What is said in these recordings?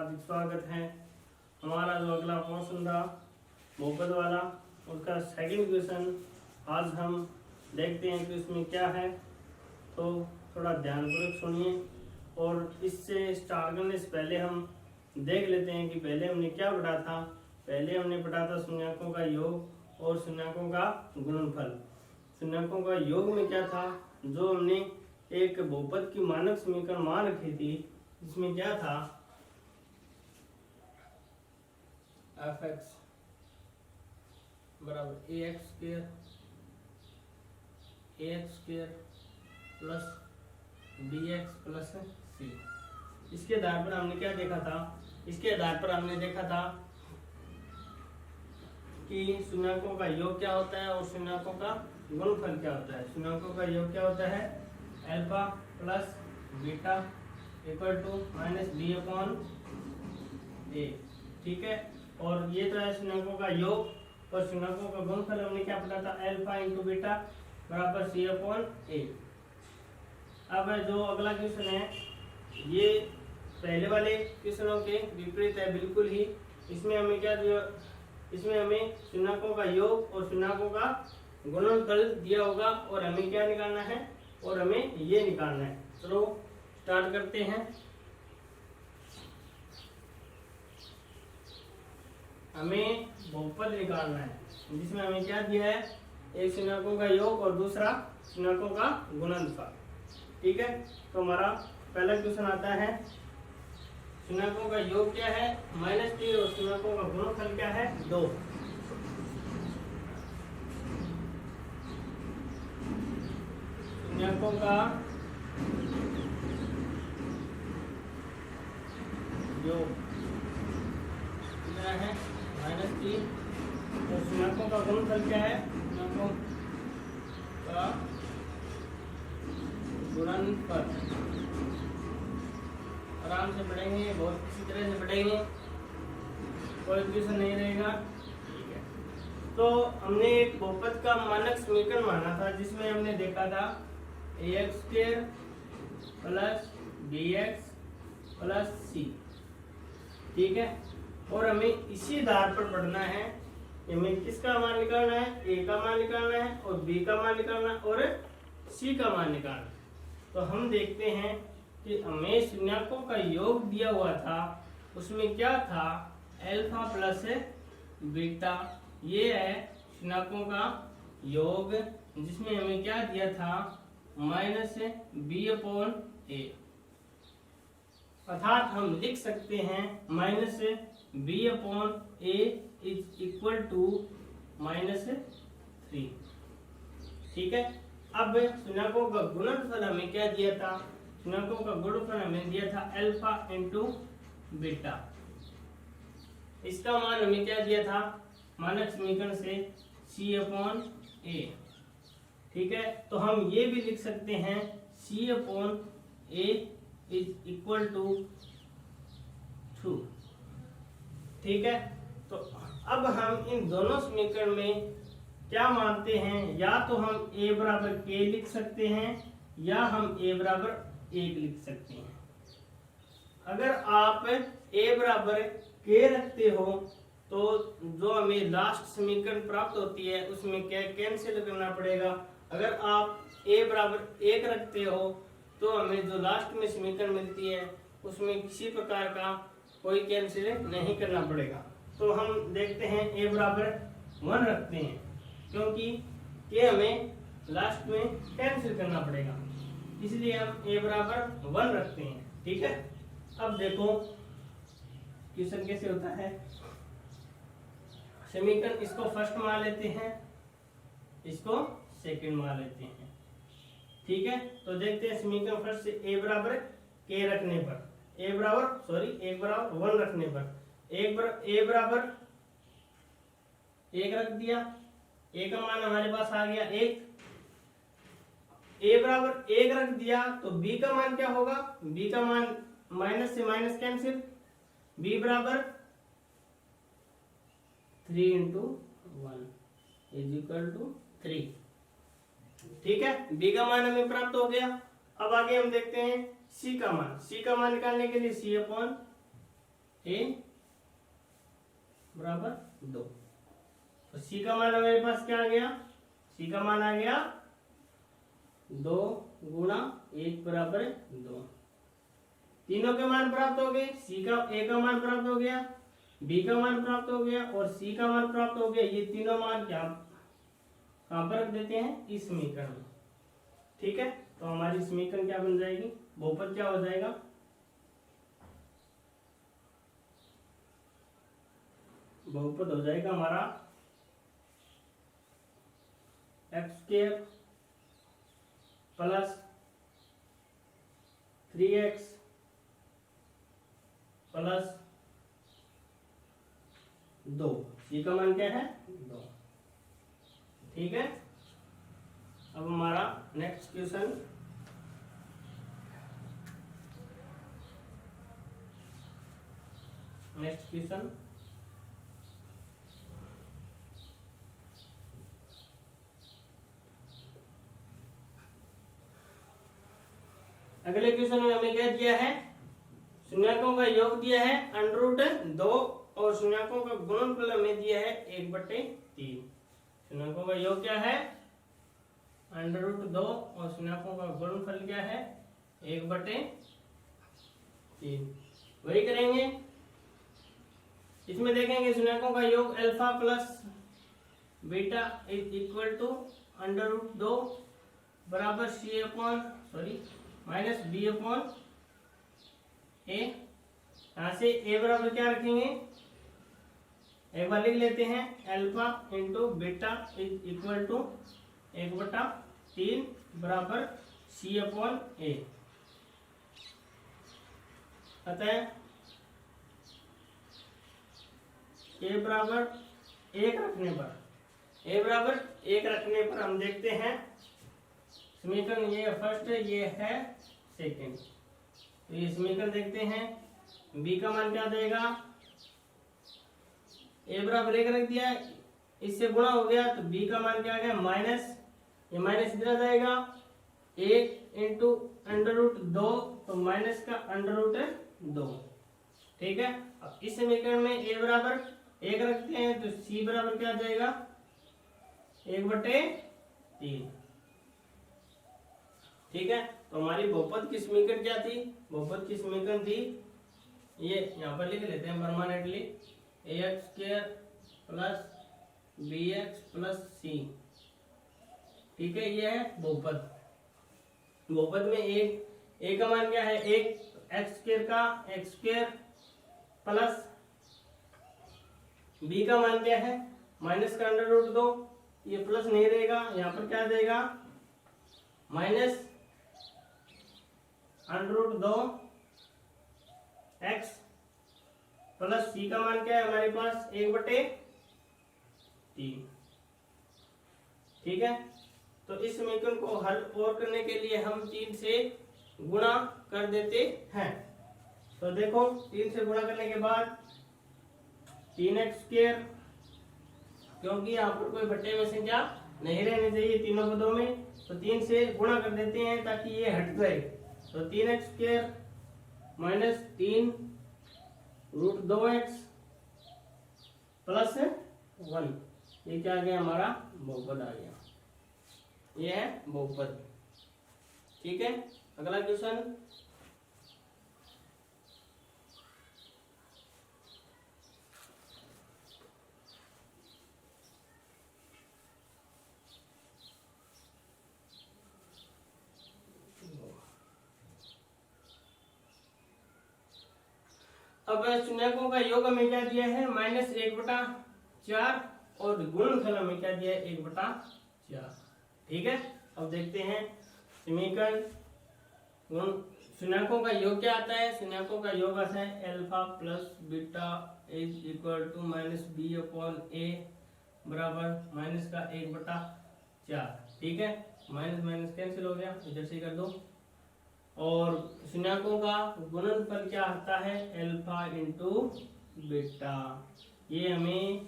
हार्दिक स्वागत है। हमारा जो अगला पोर्शन था बहुपद वाला, उसका सेकंड क्वेश्चन आज हम देखते हैं कि उसमें क्या है। तो थोड़ा ध्यानपूर्वक सुनिए और इससे स्टार्ट करने से पहले हम देख लेते हैं कि पहले हमने क्या पढ़ा था। पहले हमने पढ़ा था शून्यकों का योग और शून्यकों का गुणनफल। शून्यकों का योग में क्या था, जो हमने एक बहुपद की मानक समीकरण मान रखी थी, जिसमें क्या था f(x) बराबर ax square plus bx plus c। इसके आधार पर हमने क्या देखा था, इसके आधार पर हमने देखा था कि शून्यकों का योग क्या होता है और शून्यकों का गुणनफल क्या होता है। शून्यकों का योग क्या होता है, alpha plus beta equal to minus B upon A. ठीक है, और ये तो है शून्यकों का योग और शून्यकों का गुणनफल हमने क्या पढ़ा था, अल्फा इंटू बीटा बराबर सी अपॉन ए। अब जो अगला क्वेश्चन है ये पहले वाले क्वेश्चनों के विपरीत है बिल्कुल ही। इसमें हमें क्या दिया, इसमें हमें शून्यकों का योग और शून्यकों का गुणनफल दिया होगा और हमें क्या निकालना है, और हमें ये निकालना है। चलो स्टार्ट करते हैं। हमें बहुपद निकालना है जिसमें हमें क्या दिया है, एक शून्यकों का योग और दूसरा शून्यकों का गुणनफल। ठीक है, तो हमारा पहला क्वेश्चन आता है, शून्यकों का योग क्या है -3 और शून्यकों का गुणनफल क्या है 2। शून्यकों का योग कितना है -3 और शून्यकों का गुणनफल क्या है, शून्यकों का गुणनफल। आराम से पढ़ेंगे, बहुत अच्छी तरह से पढ़ेंगे, कोई क्वेश्चन नहीं रहेगा। ठीक है, तो हमने एक बहुपद का मानक समीकरण माना था जिसमें हमने देखा था ax square plus bx plus c। ठीक है, और हमें इसी आधार पर पढ़ना है, हमें किसका मान निकालना है, a का मान निकालना है और b का मान निकालना है और c का मान निकालना है। तो हम देखते हैं कि हमें शून्यकों का योग दिया हुआ था, उसमें क्या था अल्फा प्लस बीटा। ये है शून्यकों का योग जिसमें हमें क्या दिया था -b अपॉन a। अर्थात हम लिख सकते हैं -b upon a is equal to -3। ठीक है, अब शून्यकों का गुणनफल हमें क्या दिया था, शून्यकों का गुणनफल हमें दिया था अल्फा इंटू बीटा। इसका मान हमें क्या दिया था मानक समीकरण से c अपॉन a। ठीक है, तो हम ये भी लिख सकते हैं c upon a is equal to 2। ठीक है, तो अब हम इन दोनों समीकरण में क्या मानते हैं, या तो हम a बराबर k लिख सकते हैं या हम a बराबर 1 लिख सकते हैं। अगर आप a बराबर k रखते हो तो जो हमें लास्ट समीकरण प्राप्त होती है उसमें क्या कैंसिल करना पड़ेगा। अगर आप a बराबर 1 रखते हो तो हमें जो लास्ट में समीकरण मिलती है उसमें किसी प्रकार का कोई कैंसिल नहीं करना पड़ेगा। तो हम देखते हैं a बराबर 1 रखते हैं क्योंकि ये हमें लास्ट में कैंसिल करना पड़ेगा, इसलिए हम a बराबर 1 रखते हैं। ठीक है, अब देखो क्वेश्चन कैसे होता है। समीकरण इसको फर्स्ट मान लेते हैं, इसको सेकंड मान लेते हैं। ठीक है, तो देखते हैं समीकरण फर्स्ट से a बराबर k रखने पर, a बराबर 1 रखने पर a बराबर 1 रख दिया, a का मान हमारे पास आ गया 1। a बराबर 1 रख दिया तो b का मान क्या होगा, b का मान माइनस से माइनस कैंसिल, b बराबर 3 इंटू 1 इज इक्वल टू 3। ठीक है, b का मान हमें प्राप्त हो गया। अब आगे हम देखते हैं c का मान। c का मान निकालने के लिए c अपॉन ए बराबर 2। तो सी का मान मेरे पास क्या आ गया, सी का मान आ गया 2 गुणा 1 बराबर 2। तीनों के मान प्राप्त हो गए, सी का ए का मान प्राप्त हो गया, बी का मान प्राप्त हो गया और सी का मान प्राप्त हो गया। ये तीनों मान क्या कहां पर रख देते हैं, इस समीकरण में। ठीक है, तो हमारी समीकरण क्या बन जाएगी, बहुपद क्या हो जाएगा, बहुपद हो जाएगा हमारा x² प्लस 3x प्लस 2। सी का मान क्या है 2। ठीक है, अब हमारा नेक्स्ट क्वेश्चन, नेक्स्ट क्वेश्चन अगले क्वेश्चन में हमें क्या दिया है, शून्यकों का योग दिया है √2 और शून्यकों का गुणनफल हमें दिया है 1/3। शून्यकों का योग क्या है √2 और शून्यकों का गुणनफल क्या है 1/3। वही करेंगे, इसमें देखेंगे शून्यकों का योग alpha plus beta is equal to √2 बराबर माइनस b अपॉन ए। यहां से a बराबर क्या रखेंगे, एक बार लिख लेते हैं, alpha into beta is equal to 1/3 बराबर c अपॉन ए। अतः a बराबर 1 रखने पर, a बराबर 1 रखने पर हम देखते हैं समीकरण, ये फर्स्ट है, ये है सेकंड। तो ये समीकरण देखते हैं, b का मान क्या देगा, a बराबर 1 रख दिया, इससे गुणा हो गया तो b का मान क्या आ गया माइनस, ये माइनस इधर आ जाएगा 1 इंटू √2 तो माइनस का √2। ठीक है, अब इस समीकरण में a बराबर 1 रखते हैं तो c बराबर क्या आ जाएगा 1/3। ठीक है, तो हमारी बहुपद की समीकरण क्या थी, बहुपद की समीकरण थी, ये यहाँ पर लिख लेते हैं permanently, ax² plus bx plus c। ठीक है, ये है बहुपद। बहुपद में a का मान क्या है 1, x² का x² प्लस b का मान क्या है माइनस का √2, ये प्लस नहीं रहेगा, यहाँ पर क्या देगा माइनस √2 x प्लस c का मान क्या है हमारे पास 1/3। ठीक है, तो इस समीकरण को हल और करने के लिए हम 3 से गुणा कर देते हैं। तो देखो 3 से गुणा करने के बाद 3x², क्योंकि यहाँ पर कोई बट्टे में संख्या नहीं रहनी चाहिए तीनों पदों में, तो 3 से गुणा कर देते हैं ताकि ये हट जाए। तो 3x² माइनस 3 √2x प्लस 1, ये क्या आ गया हमारा बहुपद आ गया, ये है बहुपद। ठीक है, अगला क्वेश्चन, अब शून्यकों का योग हमें क्या दिया है -1/4 और गुणनफल हमें क्या दिया है 1/4। ठीक है, अब देखते हैं समीकरण, शून्यकों का योग क्या आता है, शून्यकों का योग आता है alpha plus beta is equal to minus b upon A बराबर माइनस का 1/4। ठीक है, माइनस माइनस कैंसिल हो गया, इधर से कर दो। और शून्यकों का गुणनफल क्या आता है अल्फा इंटू बीटा। ये हमें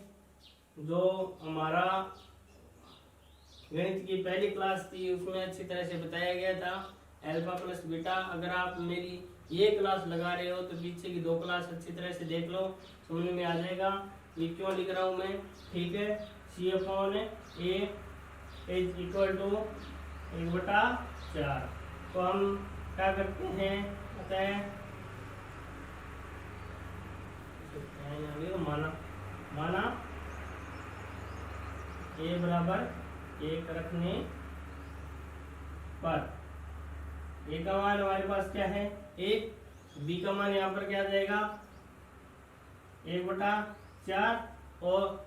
जो हमारा गणित की पहली क्लास थी उसमें अच्छी तरह से बताया गया था। अल्फा प्लस बीटा, अगर आप मेरी ये क्लास लगा रहे हो तो पीछे की 2 क्लास अच्छी तरह से देख लो, समझ में आ जाएगा ये क्यों लिख रहा हूँ मैं। ठीक है, C/A इज इक्वल टू 1/4। तो हम क्या करते हैं, अतः माना A बराबर 1 रखने पर A का मान हमारे पास क्या है 1, B का मान यहाँ पर क्या आ जाएगा 1/4, और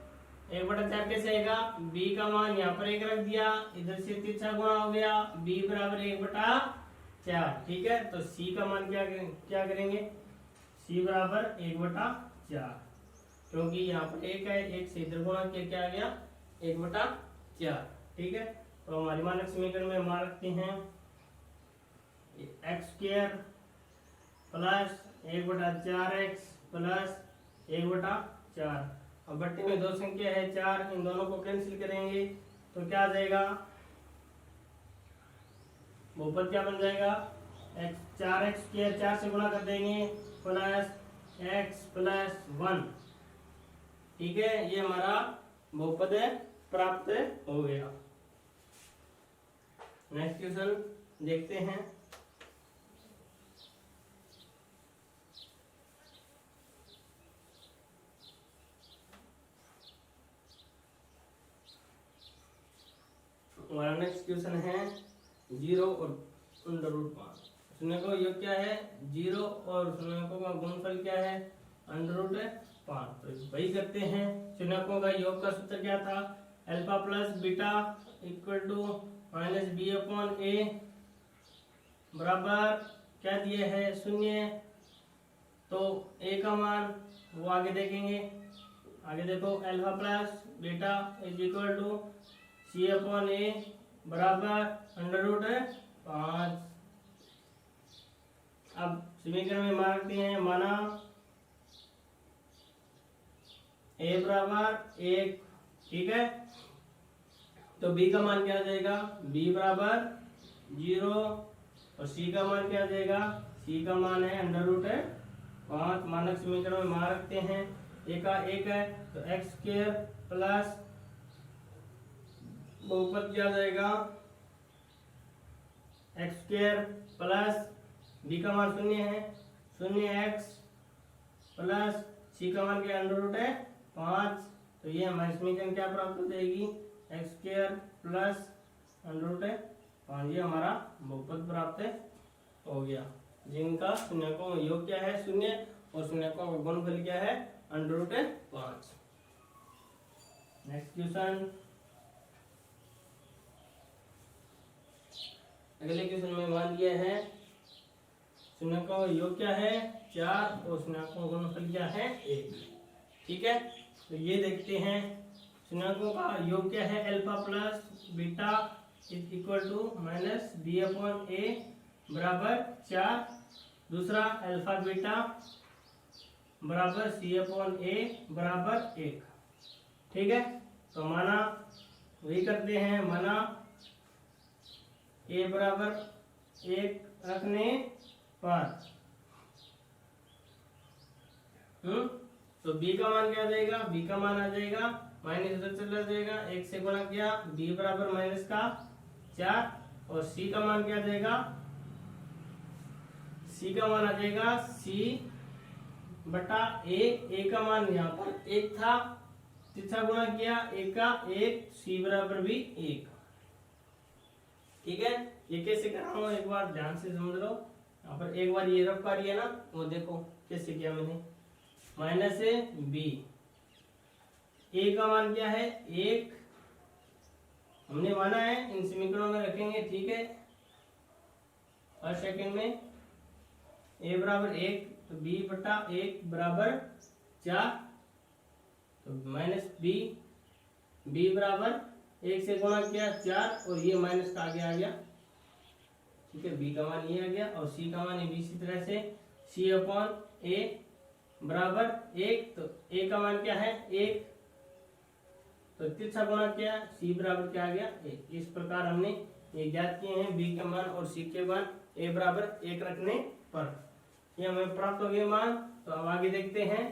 1/4 कैसे आएगा, B का मान यहाँ पर 1 रख दिया, इधर से तिरछा गुणा हो गया, B बराबर 1/4। ठीक है, तो C का मान क्या करेंगे, C बराबर 1/4, क्योंकि यहाँ पर 1 है, 1 से इधर गुणा किया क्या आ गया 1/4। ठीक है, तो हमारी मानक समीकरण में मान रखते हैं x² प्लस 1/4x प्लस 1/4। अब बट्टे में 2 संख्या है 4, इन दोनों को कैंसिल करेंगे तो क्या आ जाएगा, बहुपद क्या बन जाएगा 4x² 4 से गुणा कर देंगे प्लस x प्लस 1। ठीक है, ये हमारा बहुपद प्राप्त हो गया। नेक्स्ट क्वेश्चन देखते हैं। हमारा नेक्स्ट क्वेश्चन है 0 और √5। शून्यकों का योग क्या है 0 और शून्यकों का गुणनफल क्या है √5। तो वही करते हैं। शून्यकों का योग का सूत्र क्या था, alpha plus beta equal to -b/a बराबर क्या दिए है 0। तो a का मान वो आगे देखेंगे, आगे देखो alpha plus beta is equal to C/A बराबर √5। अब समीकरण में मान रखते हैं, माना a बराबर 1। ठीक है, तो b का मान क्या आ जाएगा, b बराबर 0, और c का मान क्या आ जाएगा, c का मान है √5। मानक समीकरण में मान रखते हैं, a का 1 है तो x² प्लस बहुपद क्या आ जाएगा x² प्लस b का मान 0 है 0x प्लस c का मान क्या √5। तो ये हमारी समीकरण क्या प्राप्त हो जाएगी x² प्लस √5। ये हमारा बहुपद प्राप्त हो गया, जिनका शून्यकों का योग क्या है 0 और शून्यकों का गुणनफल क्या है √5। Next question. अगले क्वेश्चन में मान लिया है शून्यकों का योग क्या है 4 और शून्यकों का गुणनफल क्या है 1। ठीक है, तो ये देखते हैं। शून्यकों का योग क्या है alpha plus beta is equal to -b/a बराबर 4। दूसरा अल्फा बीटा बराबर C/A बराबर 1। ठीक है, तो माना वही करते हैं, माना a बराबर 1 रखने पर तो b का मान क्या आ जाएगा, b का मान आ जाएगा माइनस इधर चला जाएगा, 1 से गुणा किया b बराबर -4, और c का मान क्या आ जाएगा, c का मान आ जाएगा C/a का मान यहाँ पर 1 था, तिरछा गुणा किया 1 का 1, c बराबर भी 1। ठीक है, ये कैसे कर रहा हूँ एक बार ध्यान से समझ लो। यहाँ पर एक बार ये रफ पा रही है ना, वो देखो कैसे किया मैंने, -b a का मान क्या है 1 हमने माना है, इन समीकरणों में रखेंगे। ठीक है, हर सेकंड में a बराबर 1 तो b/1 बराबर 4, तो -b बराबर 1 से गुणा किया 4, और ये माइनस का आगे आ गया। ठीक है, b का मान ये आ गया, और c का मान भी इसी तरह से C/A बराबर 1, तो a का मान क्या है 1, तो तिरछा गुणा किया c बराबर क्या आ गया 1। इस प्रकार हमने ये ज्ञात किए हैं b का मान और c के मान a बराबर 1 रखने पर। ये हमें प्राप्त हो गया मान। तो अब आगे देखते हैं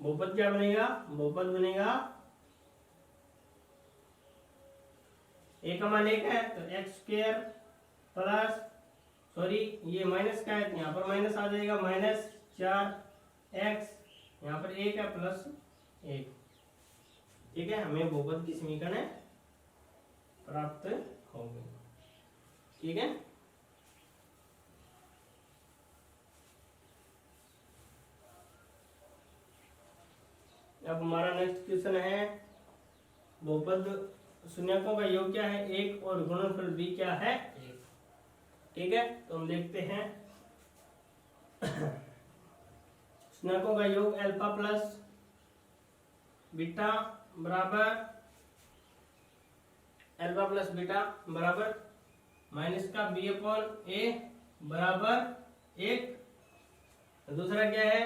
बहुपद क्या बनेगा। बहुपद बनेगा a का मान 1 है तो एक्स स्क्वायर प्लस, सॉरी ये माइनस का है, यहाँ पर माइनस आ जाएगा, -4x, यहाँ पर 1 है प्लस 1। ठीक है, हमें बहुपद की समीकरण प्राप्त हो गई। ठीक है, अब हमारा नेक्स्ट क्वेश्चन है बहुपद शून्यकों का योग क्या है 1 और गुणनफल b क्या है 1। ठीक है, तो हम देखते हैं शून्यकों का योग अल्फा प्लस बीटा बराबर माइनस का b अपॉन a बराबर 1। दूसरा क्या है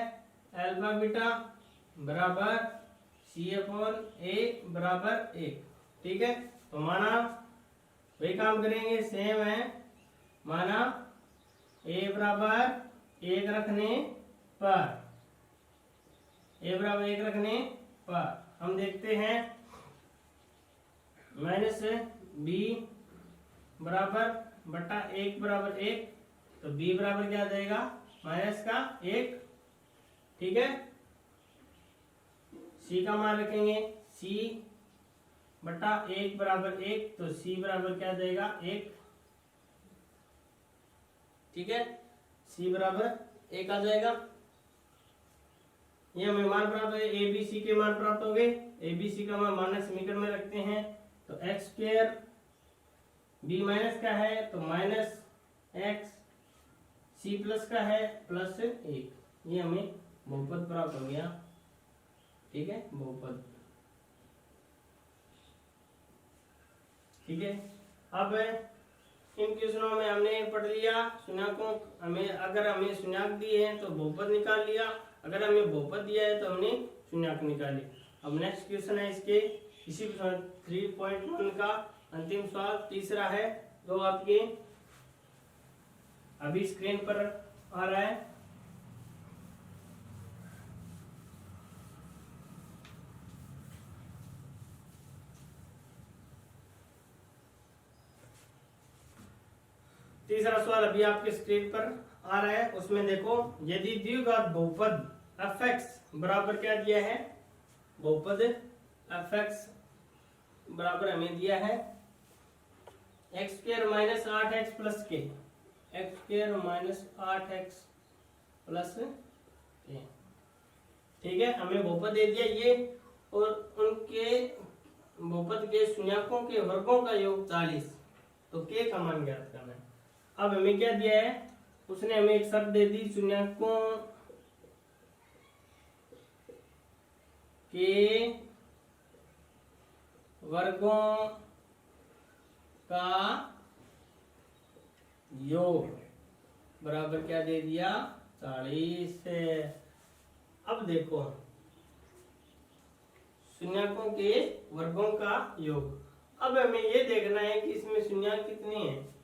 अल्फा बीटा बराबर c अपॉन a बराबर 1। ठीक है, तो माना वही काम करेंगे, सेम है, माना a बराबर 1 रखने पर हम देखते हैं माइनस b बराबर बटा 1 बराबर 1, तो b बराबर क्या आ जाएगा माइनस का 1। ठीक है, c का मान रखेंगे c बटा 1 बराबर 1, तो c बराबर क्या आ जाएगा 1। ठीक है, c बराबर 1 आ जाएगा। ये हमें मान प्राप्त हो गए, ए बी सी के मान प्राप्त हो गए। ए बी सी का मान मानक समीकरण में रखते हैं, तो एक्स स्क्वायर बी माइनस का है तो माइनस एक्स, सी प्लस का है प्लस 1। ये हमें बहुपद प्राप्त हो गया। ठीक है, बहुपद। ठीक है, अब इन क्वेश्चनों में हमने पढ़ लिया शून्यकों, अगर हमें शून्यक दिए हैं तो बहुपद निकाल लिया, अगर हमें बहुपद दिया है तो हमने शून्यक निकाली। अब नेक्स्ट क्वेश्चन है इसके इसी 3.1 का अंतिम सवाल, तीसरा है, जो आपके अभी स्क्रीन पर आ रहा है। तीसरा सवाल अभी आपके स्क्रीन पर आ रहा है, उसमें देखो यदि द्विघात बहुपद fx बराबर क्या दिया है, बहुपद fx बराबर हमें दिया है x square minus 8x plus के, x square minus 8x plus के। ठीक है, हमें बहुपद दे दिया ये, और उनके बहुपद के शून्यकों के वर्गों का योग 40, तो के का मान ज्ञात करना है। अब हमें क्या दिया है, उसने हमें एक शर्त दे दी, शून्यकों के वर्गों का योग बराबर क्या दे दिया 40 है। अब देखो शून्यकों के वर्गों का योग, अब हमें ये देखना है कि इसमें शून्यक कितने हैं।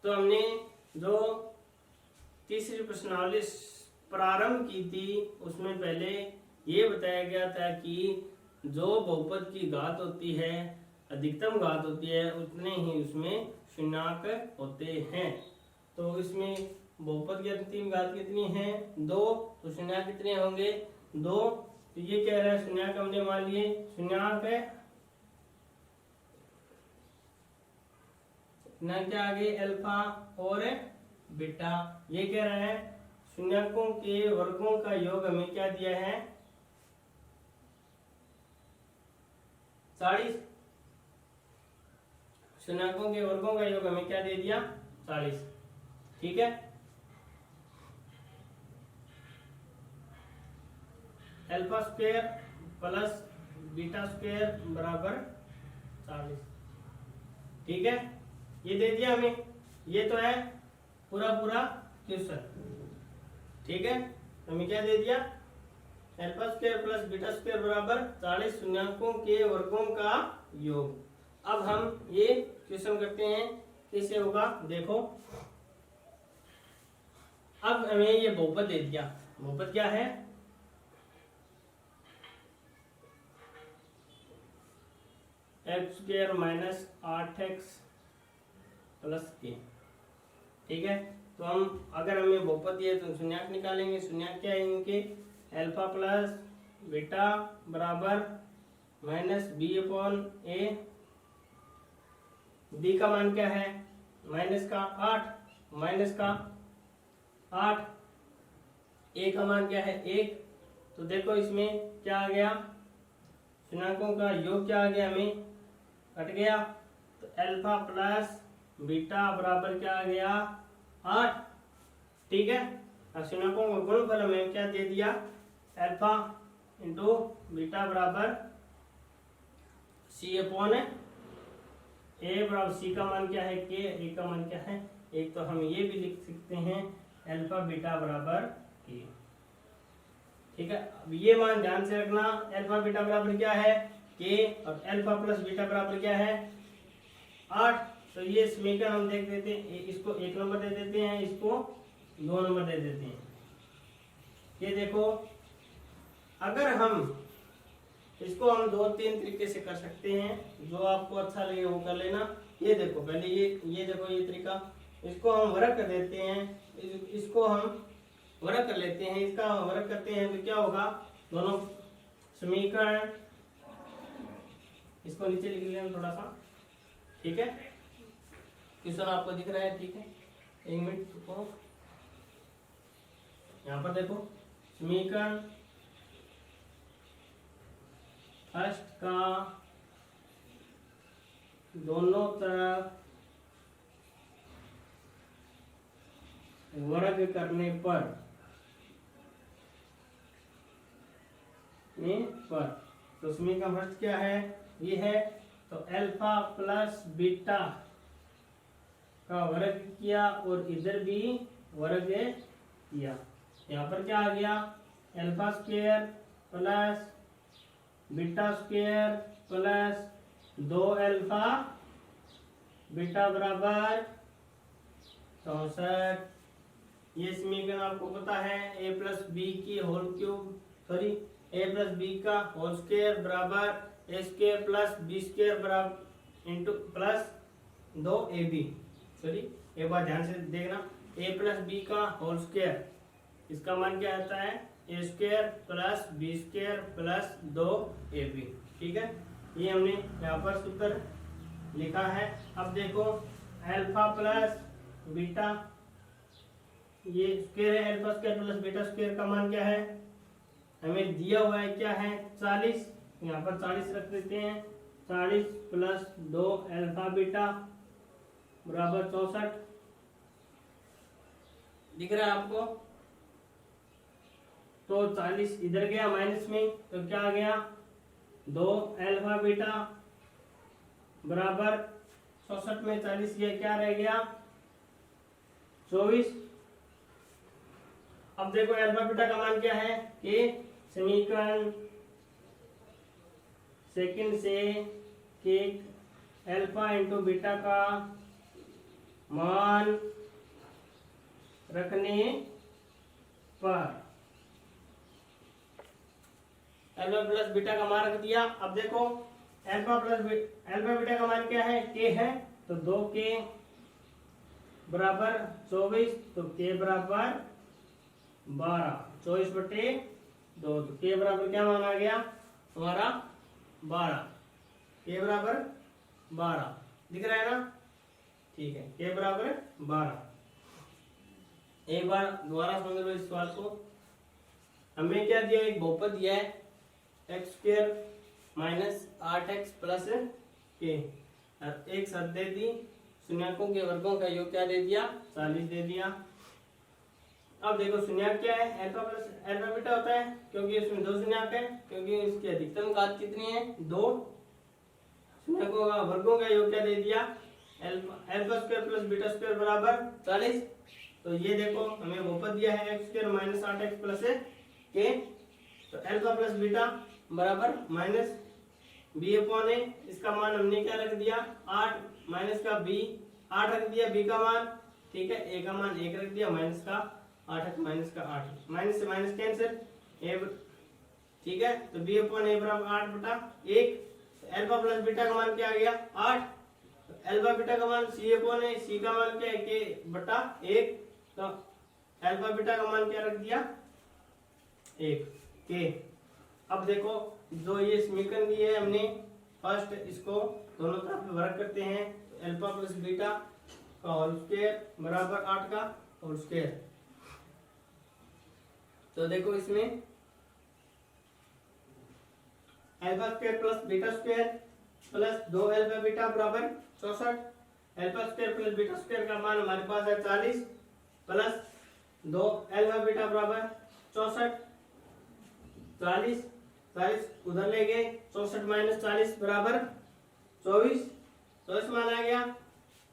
तो हमने जो तीसरी प्रश्नावली प्रारंभ की थी उसमें पहले ये बताया गया था कि जो बहुपद की घात होती है, अधिकतम घात होती है, उतने ही उसमें शून्यक होते हैं। तो इसमें बहुपद की अंतिम घात कितनी है 2, तो शून्यक कितने होंगे 2। तो ये कह रहा है शून्यक हमने मान लिए, शून्यक है न क्या आगे अल्फा और बीटा। ये कह रहा है शून्यकों के वर्गों का योग हमें क्या दिया है 40। शून्यकों के वर्गों का योग हमें क्या दे दिया 40। ठीक है, alpha square plus beta square बराबर 40। ठीक है, ये दे दिया हमें, ये तो है पूरा क्वेश्चन। ठीक है, हमें क्या दे दिया alpha square plus beta square बराबर 40 शून्यकों के वर्गों का योग। अब हम ये क्वेश्चन करते हैं कैसे होगा। देखो अब हमें ये बहुपद दे दिया, बहुपद क्या है, x square minus 8x plus के। ठीक है, तो हम अगर हमें बहुपद दिए तो शून्यक निकालेंगे। शून्यक क्या है इनके, अल्फा प्लस बीटा बराबर माइनस बी अपॉन ए। बी का मान क्या है, माइनस का 8, माइनस का 8, ए का मान क्या है 1। तो देखो इसमें क्या आ गया, शून्यकों का योग क्या आ गया, हमें कट गया। तो अल्फा प्लस बीटा बराबर क्या आ गया 8। ठीक है, अब शून्यकों का गुणनफल हमें क्या दे दिया, अल्फा इंटू बीटा बराबर सी अपॉन ए बराबर सी का मान क्या है के, ए का मान क्या है 1। तो हम ये भी लिख सकते हैं अल्फा बीटा बराबर के। ठीक है, अब ये मान ध्यान से रखना, अल्फा बीटा बराबर क्या है के, और अल्फा प्लस बीटा बराबर क्या है 8। तो ये समीकरण हम देख देते हैं, इसको 1 नंबर दे देते हैं, इसको 2 नंबर दे देते हैं। ये देखो, अगर हम इसको हम 2-3 तरीके से कर सकते हैं, जो आपको अच्छा लगे वो कर लेना। ये देखो पहले ये देखो ये तरीका, इसको हम वर्ग कर देते हैं, इसको हम वर्ग कर लेते हैं, इसका हम वर्ग करते हैं तो क्या होगा, दोनों समीकरण, इसको नीचे लिख लेना थोड़ा सा। ठीक है, क्वेश्चन आपको दिख रहा है, ठीक है, 1 मिनट रुको। यहाँ पर देखो समीकरण फर्स्ट का दोनों तरफ वर्ग करने पर तो समीकरण फर्स्ट क्या है, ये है। तो अल्फा प्लस बीटा का वर्ग किया और इधर भी वर्ग किया। यहाँ पर क्या आ गया, alpha square plus beta square plus 2 alpha beta बराबर 64। ये समीकरण आपको पता है, ए प्लस बी की whole cube, sorry A plus B का होल स्क्वायर बराबर A square plus B square बराबर इंटू प्लस 2ab। सॉरी एक बार ध्यान से देखना, ए प्लस बी का होल स्क्वायर, इसका मान क्या आता है A square plus B square plus 2ab। ठीक है, ये हमने यहाँ पर सूत्र लिखा है। अब देखो अल्फा प्लस बीटा, ये स्क्वायर है, alpha square plus beta square का मान क्या है, हमें दिया हुआ है क्या है 40, यहाँ पर 40 रख देते हैं। 40 प्लस 2 अल्फा बीटा बराबर 64। दिख रहा है आपको, तो 40 इधर गया माइनस में, तो क्या आ गया 2 अल्फा बीटा बराबर 64 में 40, ये क्या रह गया 24। अब देखो अल्फा बीटा का मान क्या है कि समीकरण सेकंड से कि अल्फा इंटू बीटा का मान रखने पर अल्फा प्लस बीटा का मान रख दिया। अब देखो अल्फा बीटा का मान क्या है के है, तो 2k बराबर 24, तो k बराबर 12, 24/2, तो k बराबर क्या मान आ गया हमारा 12, k बराबर 12 दिख रहा है ना। ठीक है, k बराबर 12। एक बार दोबारा समझ लो इस सवाल को। हमें क्या दिया, एक बहुपद दिया है x square minus 8x plus के, एक शर्त दे दी, शून्यकों के वर्गों का योग क्या दे दिया 40 दे दिया। अब देखो शून्यक क्या है, अल्फा प्लस अल्फा बीटा होता है, क्योंकि इसमें 2 शून्यक है, क्योंकि इसकी अधिकतम घात कितनी है 2, शून्यकों का वर्गों का योग क्या दे दिया alpha square plus beta square बराबर 40। तो ये देखो हमें बहुपद दिया है x square minus 8x plus के, तो अल्फा प्लस बीटा बराबर माइनस बी अपॉन ए, इसका मान हमने क्या रख दिया 8, माइनस का बी 8 रख दिया बी का मान, ठीक है, ए का मान 1 रख दिया, माइनस का 8 माइनस का 8, माइनस से माइनस कैंसिल, ए ठीक है। तो बी अपॉन ए बराबर 8 बटा 1। अल्फा प्लस बीटा का मान क्या आ गया 8। अल्फा बीटा का मान सी अपॉन ए, सी का मान क्या है के बटा 1। तो अल्फा बीटा का मान क्या रख दिया 1 के। अब देखो जो ये समीकरण दी है हमने, फर्स्ट इसको दोनों तरफ वर्ग करते हैं। अल्फा प्लस बीटा का होल स्क्वायर बराबर 8 का होल स्क्वायर। तो देखो इसमें alpha square plus beta square plus 2 alpha beta बराबर 64। Alpha square plus beta square का मान हमारे पास है 40 प्लस 2 अल्फा बीटा बराबर 64। 40 उधर ले गए, 64 माइनस 40 बराबर 24 मान आ गया।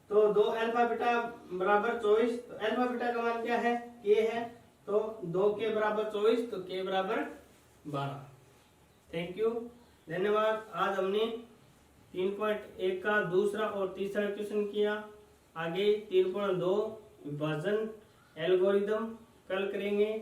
तो 2 अल्फा बीटा बराबर 24। तो अल्फा बीटा का मान क्या है के है, तो 2 के बराबर 24, तो के बराबर 12। थैंक यू, धन्यवाद। आज हमने 3.1 का दूसरा और तीसरा क्वेश्चन किया। आगे 3.2 विभाजन एल्गोरिदम कल करेंगे।